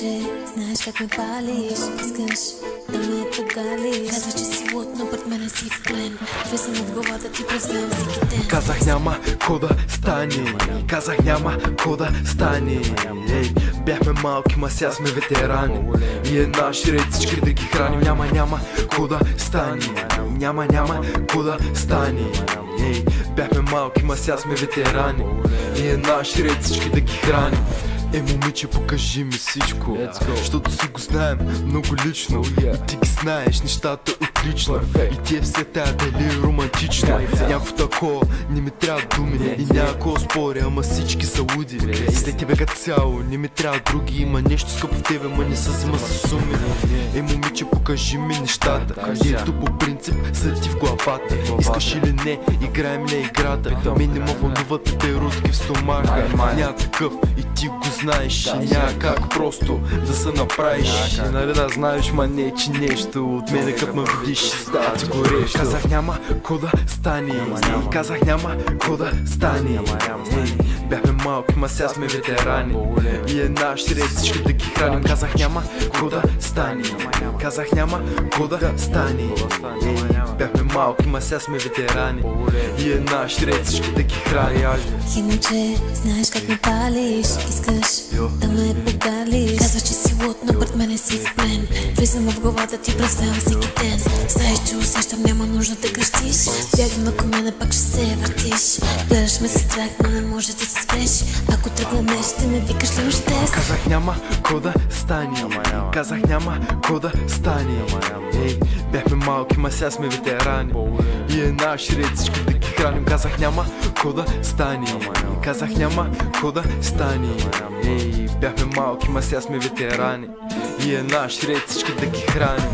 Иначе знаеш как ме палиш, искаш да ме погалиш. Казваш, че си луд, но пред мене си в плен. Влизам в главата ти през ден всеки ден. Казах няма ко да стане, казах няма ко да стане. Ей, бяхме малки, ма сега сме ветерани. И наш ред всички да ги храним. Няма ко да стане, няма ко да стане. Ей, бяхме малки, ма сега сме ветерани. И наш ред всички да ги храним. Момиче, покажи ми всичко, защото си го знаем много лично. И ти ги знаеш нещата отлично. И ти е все тая дали романтично. Някакво такова не ми трябва думи и някакво споря, ама всички са луди. След тебе като цяло не ми трябва други. Има нещо скъпо в тебе, ма не се взима с суми. Момиче, покажи ми нещата, дето по принцип са ти в главата. Искаш или не, играем ли играта? Мене ма вълнуват пеперутки в стомаха. Няма такъв и ти го знаеш, и няма как просто да се направиш. Нали да знаеш, ма не, че нещо от мене като ме видиш става ти горещо. Казах няма ко да стане, казах няма ко да стане. Бяхме малки, ма сега сме ветерани. И наш ред всички да ги храним. Казах няма ко да стане, казах няма ко да стане. Бяхме малки, ма сега сме ветерани. И наш ред всички да ги храним. Иначе знаеш как ме палиш, искаш да ме погалиш. Казваш, че си луд, но пред мене си в плен. Влизам в главата ти през ден всеки ден. Знаеш, че усещам, няма нужда да крещиш. Бягам, ако мене пак ще се въртиш. Гледаш ме с страх, но не може да се спреш. Ако тръгнеш, ще ме викаш ли още. Казах няма ко да стане, казах няма ко да стане. Ей, бяхме малки, ма сега сме ветерани. И наш ред всички да ги храним. Казах няма ко да стане, казах няма ко да стане. Ей, бяхме малки, ма сега сме ветерани. И наш ред всички да ги храним.